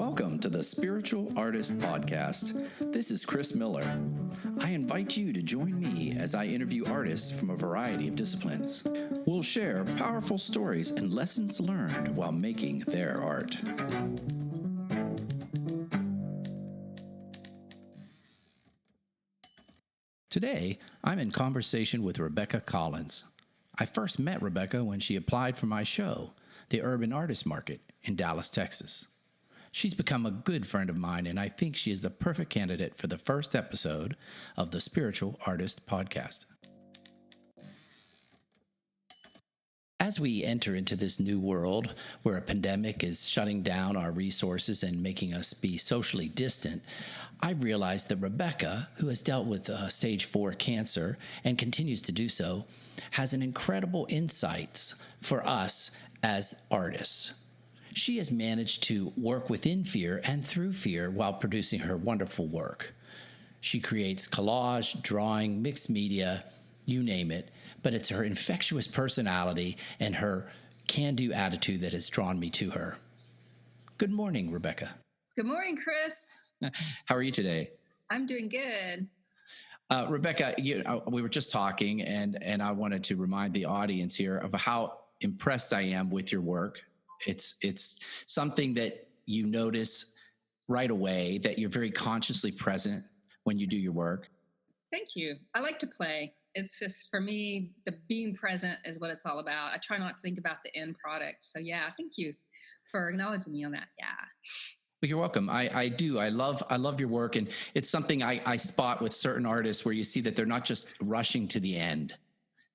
Welcome to the Spiritual Artist Podcast. This is Chris Miller. I invite you to join me as I interview artists from a variety of disciplines. We'll share powerful stories and lessons learned while making their art. Today, I'm in conversation with Rebecca Collins. I first met Rebecca when she applied for my show, The Urban Artist Market, in Dallas, Texas. She's become a good friend of mine, and I think she is the perfect candidate for the first episode of the Spiritual Artist Podcast. As we enter into this new world where a pandemic is shutting down our resources and making us be socially distant, I realized that Rebecca, who has dealt with stage 4 cancer and continues to do so, has an incredible insights for us as artists. She has managed to work within fear and through fear while producing her wonderful work. She creates collage, drawing, mixed media, you name it, but it's her infectious personality and her can-do attitude that has drawn me to her. Good morning, Rebecca. Good morning, Chris. How are you today? I'm doing good. Rebecca, we were just talking, and I wanted to remind the audience here of how impressed I am with your work. It's something that you notice right away, that you're very consciously present when you do your work. Thank you. I like to play. It's just, for me, the being present is what it's all about. I try not to think about the end product. So yeah, thank you for acknowledging me on that. Yeah. Well, you're welcome. I do. I love your work. And it's something I spot with certain artists where you see that they're not just rushing to the end.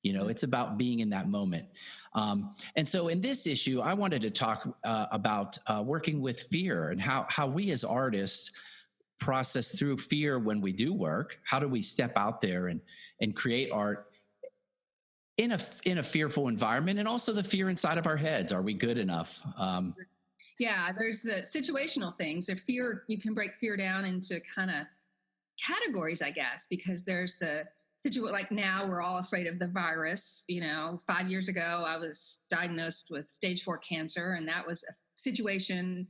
You know, it's about being in that moment. And so in this issue, I wanted to talk about working with fear and how we as artists process through fear when we do work. How do we step out there and create art in a fearful environment, and also the fear inside of our heads? Are we good enough? Yeah, there's the situational things. If fear, you can break fear down into kind of categories, I guess, because there's the situation, like now we're all afraid of the virus. 5 years ago, I was diagnosed with stage 4 cancer, and that was a situation,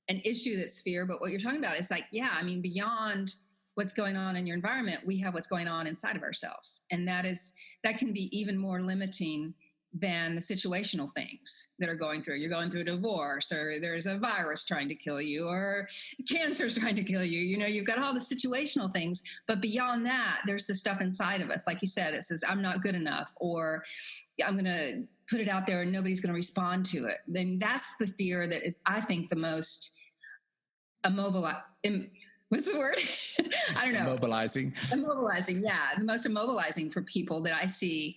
an issue that's fear. But what you're talking about is like, beyond what's going on in your environment, we have what's going on inside of ourselves. And that can be even more limiting than the situational things that are going through. You're going through a divorce, or there's a virus trying to kill you, or cancer's trying to kill you. You've got all the situational things, but beyond that, there's the stuff inside of us. Like you said, it says, I'm not good enough, or I'm going to put it out there and nobody's going to respond to it. Then that's the fear that is, I think, the most what's the word? I don't know. Immobilizing, yeah. The most immobilizing for people that I see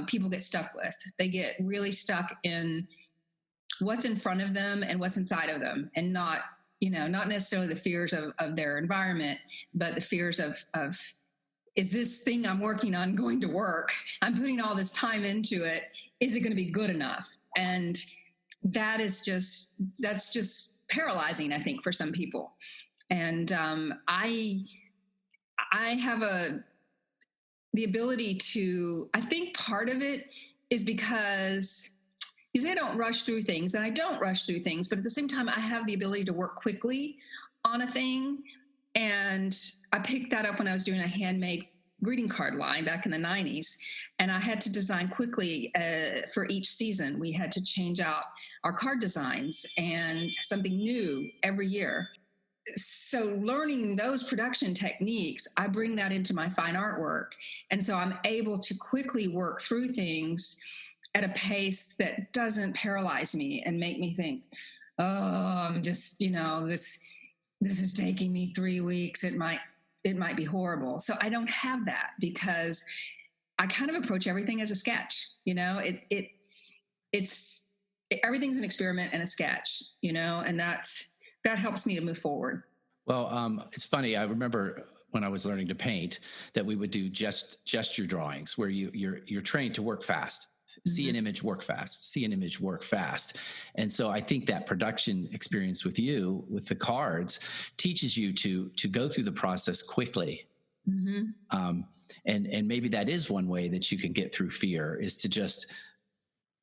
people get stuck with. They get really stuck in what's in front of them and what's inside of them, and not necessarily the fears of their environment, but the fears of is this thing I'm working on going to work? I'm putting all this time into it. Is it going to be good enough? And that's just paralyzing, I think, for some people. And I have the ability to, I think part of it is because I don't rush through things, and I don't rush through things, but at the same time, I have the ability to work quickly on a thing. And I picked that up when I was doing a handmade greeting card line back in the 90s. And I had to design quickly for each season. We had to change out our card designs and something new every year. So learning those production techniques, I bring that into my fine artwork. And so I'm able to quickly work through things at a pace that doesn't paralyze me and make me think, oh, I'm just, this is taking me 3 weeks. It might be horrible. So I don't have that, because I kind of approach everything as a sketch. It's everything's an experiment and a sketch, and that helps me to move forward. Well, it's funny. I remember when I was learning to paint that we would do gesture drawings where you're trained to work fast. See an image, work fast. See an image, work fast. And so I think that production experience with you, with the cards, teaches you to go through the process quickly. Mm-hmm. And maybe that is one way that you can get through fear, is to just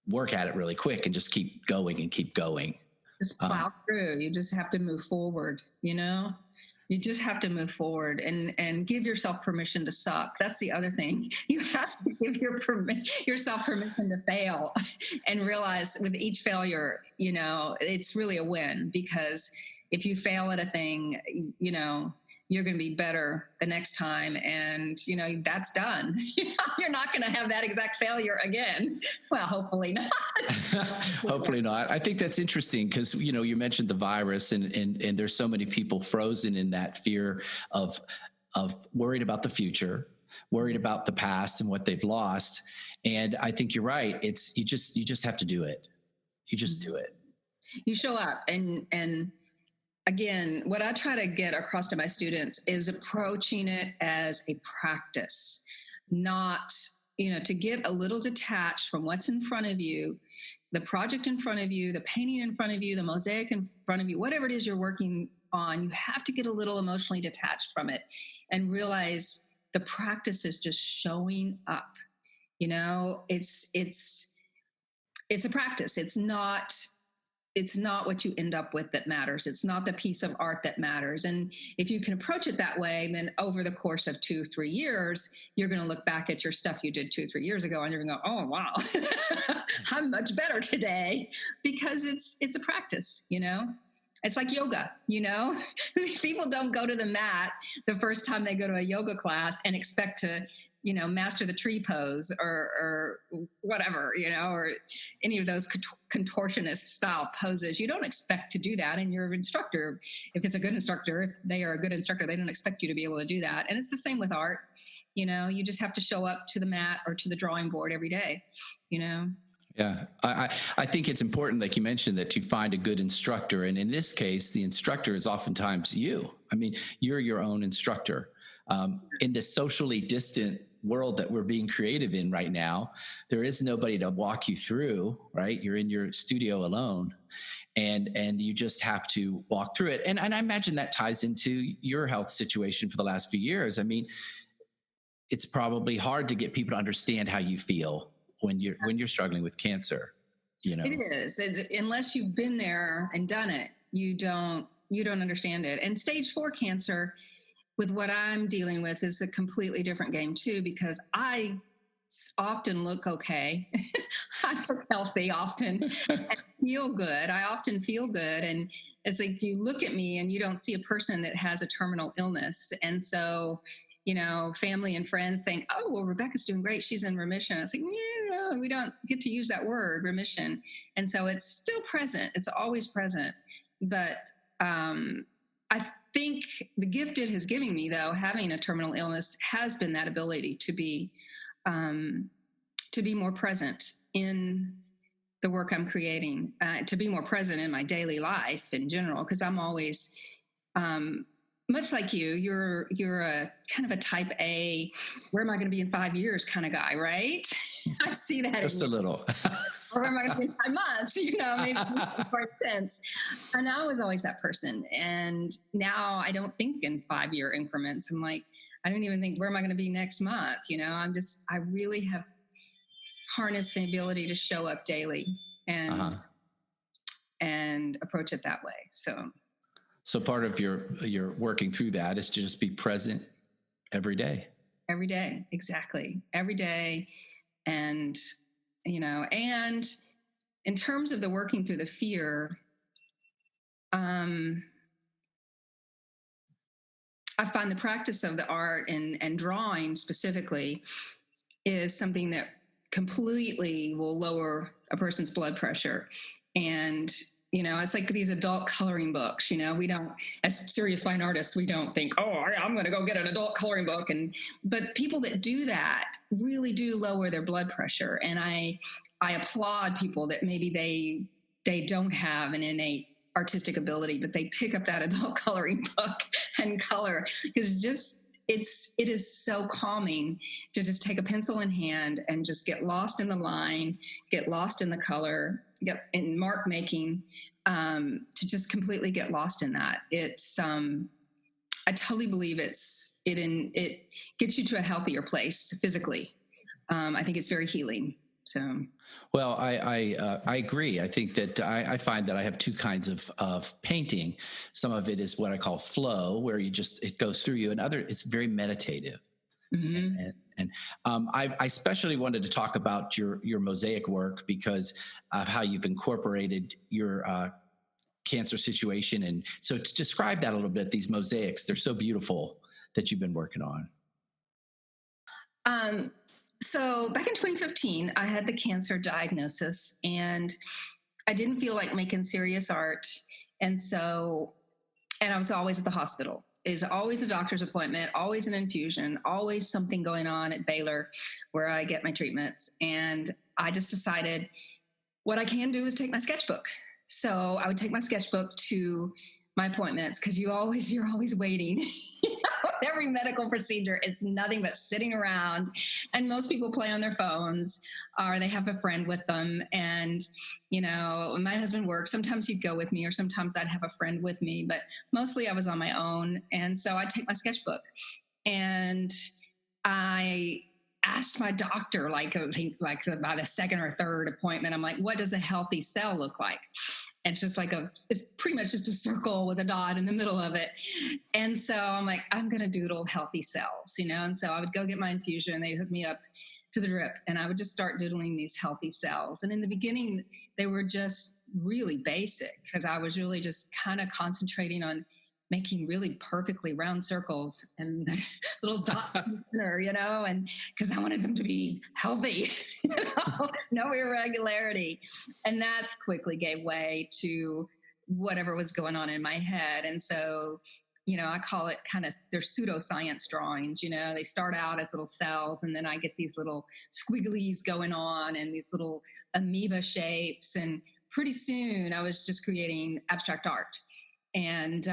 work at it really quick and just keep going and keep going. Just plow through. You just have to move forward, you know? You just have to move forward and give yourself permission to suck. That's the other thing. You have to give yourself permission to fail and realize with each failure, you know, it's really a win, because if you fail at a thing, you know, you're going to be better the next time. And, you know, that's done. You're not going to have that exact failure again. Well, hopefully not. Hopefully not. I think that's interesting because, you know, you mentioned the virus and there's so many people frozen in that fear of worried about the future, worried about the past and what they've lost. And I think you're right. It's, you just have to do it. You just do it. You show up and again, what I try to get across to my students is approaching it as a practice, not, you know, to get a little detached from what's in front of you, the project in front of you, the painting in front of you, the mosaic in front of you, whatever it is you're working on. You have to get a little emotionally detached from it and realize the practice is just showing up. You know, it's a practice. It's not what you end up with that matters. It's not the piece of art that matters. And if you can approach it that way, then over the course of 2-3 years, you're going to look back at your stuff you did 2-3 years ago and you're going to go, oh, wow, I'm much better today, because it's a practice, you know? It's like yoga, you know? People don't go to the mat the first time they go to a yoga class and expect to, you know, master the tree pose or whatever, you know, or any of those contortionist style poses. You don't expect to do that. And your instructor, if it's a good instructor, if they are a good instructor, they don't expect you to be able to do that. And it's the same with art. You know, you just have to show up to the mat or to the drawing board every day, you know? Yeah, I think it's important, like you mentioned, that you find a good instructor. And in this case, the instructor is oftentimes you. I mean, you're your own instructor. In this socially distant world that we're being creative in right now, there is nobody to walk you through, right? You're in your studio alone, and you just have to walk through it. And I imagine that ties into your health situation for the last few years. I mean, it's probably hard to get people to understand how you feel when you're struggling with cancer, you know. It is. Unless you've been there and done it, you don't understand it. And stage 4 cancer, with what I'm dealing with, is a completely different game too, because I often look okay. I look healthy often and feel good. I often feel good. And it's like you look at me and you don't see a person that has a terminal illness. And so, you know, family and friends think, oh, well, Rebecca's doing great. She's in remission. It's like, no, we don't get to use that word, remission. And so it's still present. It's always present. But I think the gift it has given me, though, having a terminal illness, has been that ability to be more present in the work I'm creating, to be more present in my daily life in general, because I'm always, much like you're a kind of a type A, where am I going to be in 5 years kind of guy, right? I see that. Just a little. Or where am I going to be in 5 months? You know, maybe more intense. And I was always that person. And now I don't think in 5-year increments. I'm like, I don't even think, where am I going to be next month? You know, I really have harnessed the ability to show up daily and approach it that way. So part of your working through that is to just be present every day. Every day. Exactly. Every day. And, you know, and in terms of the working through the fear, I find the practice of the art and drawing specifically is something that completely will lower a person's blood pressure. And, you know, it's like these adult coloring books, you know, we don't, as serious fine artists, we don't think, oh, I'm going to go get an adult coloring book. But people that do that really do lower their blood pressure. And I applaud people that maybe they don't have an innate artistic ability, but they pick up that adult coloring book and color, because it is so calming to just take a pencil in hand and just get lost in the line, get lost in the color, get in mark making, to just completely get lost in that. It's, I totally believe it gets you to a healthier place physically. I think it's very healing. So Well, I agree. I think that I find that I have two kinds of painting. Some of it is what I call flow, where it goes through you, and other it's very meditative. Mm-hmm. And I especially wanted to talk about your mosaic work because of how you've incorporated your cancer situation. And so to describe that a little bit, these mosaics, they're so beautiful that you've been working on. So back in 2015, I had the cancer diagnosis and I didn't feel like making serious art. And I was always at the hospital. Is always a doctor's appointment, always an infusion, always something going on at Baylor where I get my treatments. And I just decided what I can do is take my sketchbook. So I would take my sketchbook to my appointments because you're always waiting. Every medical procedure, it's nothing but sitting around, and most people play on their phones or they have a friend with them. And my husband works, sometimes he'd go with me or sometimes I'd have a friend with me, but mostly I was on my own. And so I'd take my sketchbook and I asked my doctor, I think by the second or third appointment, I'm like, what does a healthy cell look like? And it's just it's pretty much just a circle with a dot in the middle of it. And so I'm like, I'm going to doodle healthy cells, And so I would go get my infusion. They'd hook me up to the drip and I would just start doodling these healthy cells. And in the beginning, they were just really basic because I was really just kind of concentrating on making really perfectly round circles and little dots in the center, and because I wanted them to be healthy, no irregularity. And that quickly gave way to whatever was going on in my head. And so, I call it they're pseudoscience drawings. They start out as little cells and then I get these little squigglies going on and these little amoeba shapes. And pretty soon I was just creating abstract art. And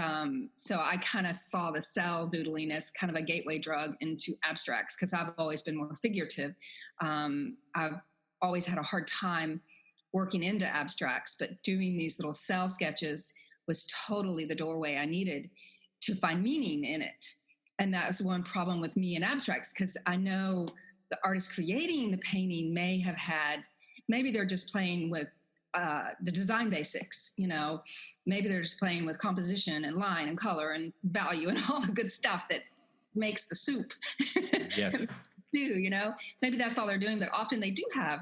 so I kind of saw the cell doodling as kind of a gateway drug into abstracts because I've always been more figurative. I've always had a hard time working into abstracts, but doing these little cell sketches was totally the doorway I needed to find meaning in it. And that was one problem with me in abstracts because I know the artist creating the painting maybe they're just playing with the design basics, maybe they're just playing with composition and line and color and value and all the good stuff that makes the soup. Yes. Maybe that's all they're doing, but often they do have,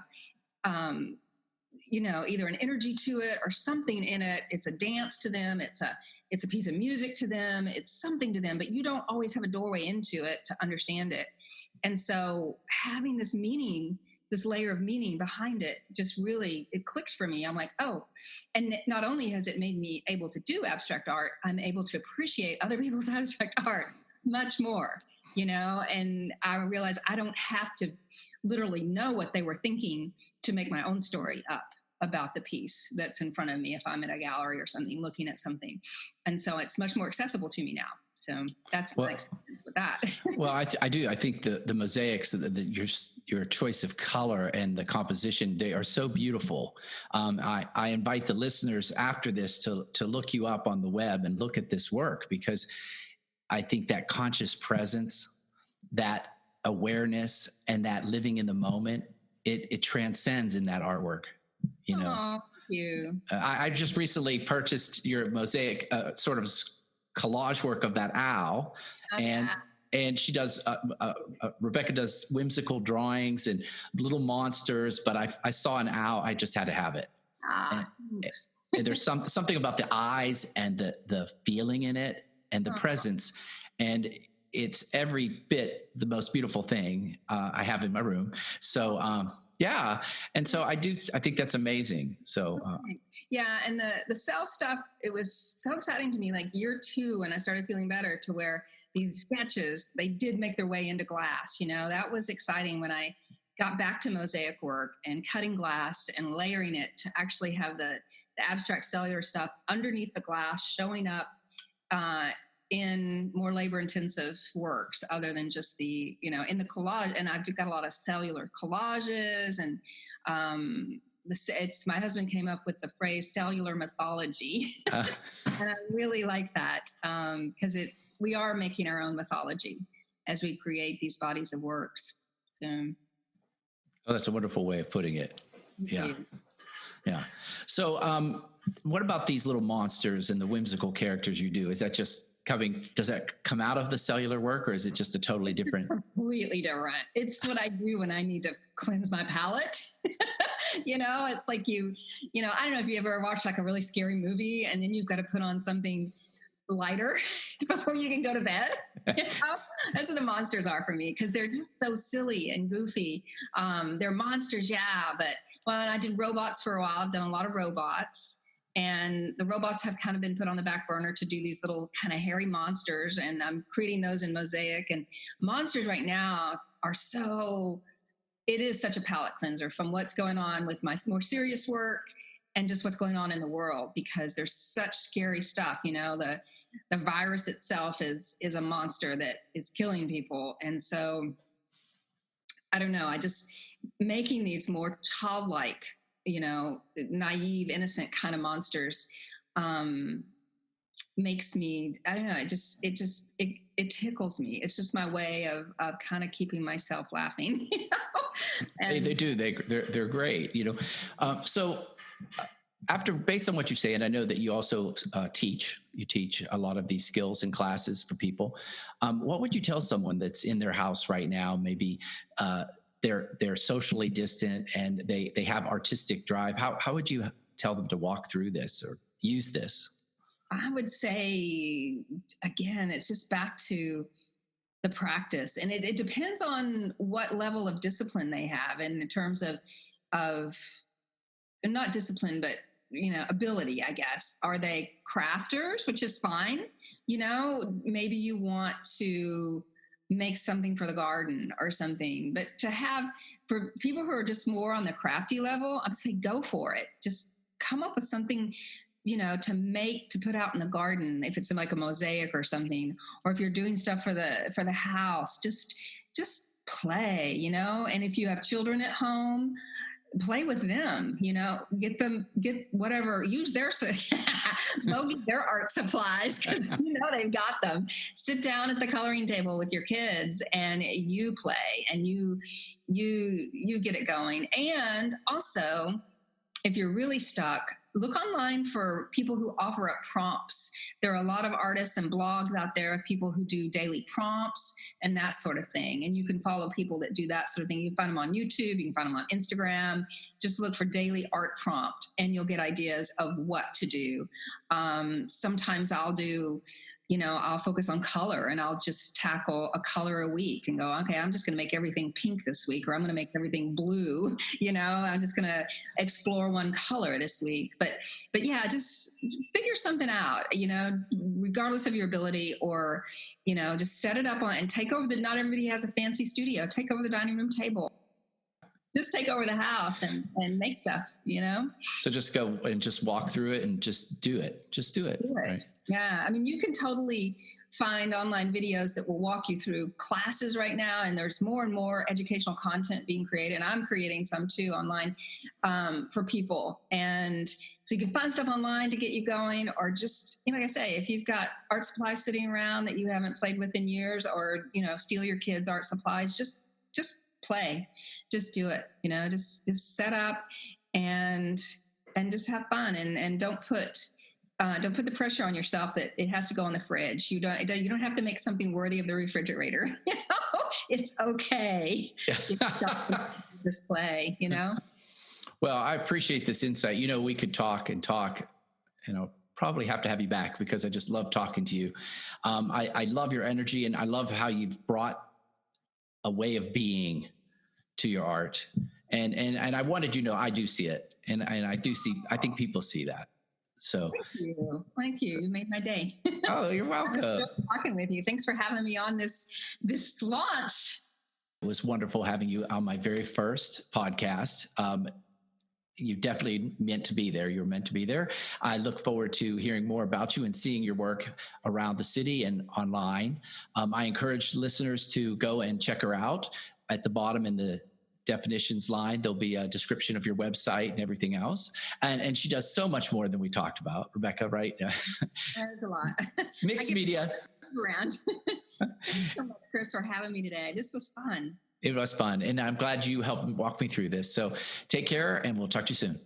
either an energy to it or something in it. It's a dance to them. It's a piece of music to them. It's something to them, but you don't always have a doorway into it to understand it. And so having this layer of meaning behind it it clicked for me. I'm like, oh, and not only has it made me able to do abstract art, I'm able to appreciate other people's abstract art much more, and I realized I don't have to literally know what they were thinking to make my own story up about the piece that's in front of me if I'm at a gallery or something looking at something. And so it's much more accessible to me now. So that's my experience with that. Well, I do. I think the mosaics, your choice of color and the composition, they are so beautiful. I invite the listeners after this to look you up on the web and look at this work because I think that conscious presence, that awareness, and that living in the moment, it transcends in that artwork. Oh, thank you. I just recently purchased your mosaic sort of collage work of that owl, and she does Rebecca does whimsical drawings and little monsters, but I saw an owl, I just had to have it. And there's something about the eyes and the feeling in it and the presence, and it's every bit the most beautiful thing I have in my room. So yeah, and so I think that's amazing. So yeah, and the cell stuff, it was so exciting to me, like year 2 when I started feeling better, to where these sketches, they did make their way into glass. That was exciting when I got back to mosaic work and cutting glass and layering it to actually have the abstract cellular stuff underneath the glass showing up in more labor-intensive works other than just in the collage. And I've got a lot of cellular collages, and my husband came up with the phrase cellular mythology. And I really like that because we are making our own mythology as we create these bodies of works. So. Oh, that's a wonderful way of putting it. Yeah. Yeah. So what about these little monsters and the whimsical characters you do? Is that just does that come out of the cellular work, or is it just a totally different? Completely different. It's what I do when I need to cleanse my palate. It's like I don't know if you ever watched like a really scary movie and then you've got to put on something lighter before you can go to bed. That's what the monsters are for me, because they're just so silly and goofy. They're monsters, yeah, but and I did robots for a while. I've done a lot of robots, and the robots have kind of been put on the back burner to do these little kind of hairy monsters, and I'm creating those in mosaic. And monsters right now it is such a palate cleanser from what's going on with my more serious work and just what's going on in the world, because there's such scary stuff. The virus itself is a monster that is killing people. And so I don't know, I just making these more childlike, naive, innocent kind of monsters makes me, I don't know, it tickles me. It's just my way of kind of keeping myself laughing. And they do. They're great. So based on what you say, and I know that you also teach a lot of these skills and classes for people. What would you tell someone that's in their house right now? Maybe they're socially distant and they have artistic drive. How would you tell them to walk through this or use this? I would say, again, it's just back to the practice. And it depends on what level of discipline they have, and in terms of not discipline, but, ability, I guess. Are they crafters, which is fine. Maybe you want to make something for the garden or something, but for people who are just more on the crafty level, I'd say go for it. Just come up with something, to put out in the garden, if it's like a mosaic or something, or if you're doing stuff for the house, just play, and if you have children at home, play with them, get whatever, use their art supplies, because they've got them. Sit down at the coloring table with your kids and you play and you get it going. And also, if you're really stuck, look online for people who offer up prompts. There are a lot of artists and blogs out there of people who do daily prompts and that sort of thing. And you can follow people that do that sort of thing. You can find them on YouTube. You can find them on Instagram. Just look for daily art prompt and you'll get ideas of what to do. Sometimes I'll do, I'll focus on color and I'll just tackle a color a week and go, okay, I'm just going to make everything pink this week, or I'm going to make everything blue. I'm just going to explore one color this week. But yeah, just figure something out, regardless of your ability, or, just set it up and take over not everybody has a fancy studio. Take over the dining room table. Just take over the house and make stuff, So just go and just walk through it and just do it. Just do it. Right? Yeah. I mean, you can totally find online videos that will walk you through classes right now. And there's more and more educational content being created. And I'm creating some too online for people. And so you can find stuff online to get you going, or just, like I say, if you've got art supplies sitting around that you haven't played with in years, or, steal your kids' art supplies, just play, just do it, just set up and just have fun, and don't put the pressure on yourself that it has to go in the fridge. You don't have to make something worthy of the refrigerator. It's okay. Just play, Well, I appreciate this insight. We could talk and talk, probably have to have you back, because I just love talking to you. I love your energy, and I love how you've brought a way of being to your art. And I wanted you to know, I do see it. And I think people see that. So thank you. You made my day. Oh, you're welcome. Talking with you. Thanks for having me on this launch. It was wonderful having you on my very first podcast. You definitely meant to be there. You're meant to be there. I look forward to hearing more about you and seeing your work around the city and online. I encourage listeners to go and check her out. At the bottom in the definitions line, there'll be a description of your website and everything else. And she does so much more than we talked about, Rebecca, right? That's a lot. Mixed media. Around. Thanks so much, Chris, for having me today. This was fun. It was fun. And I'm glad you helped walk me through this. So take care, and we'll talk to you soon.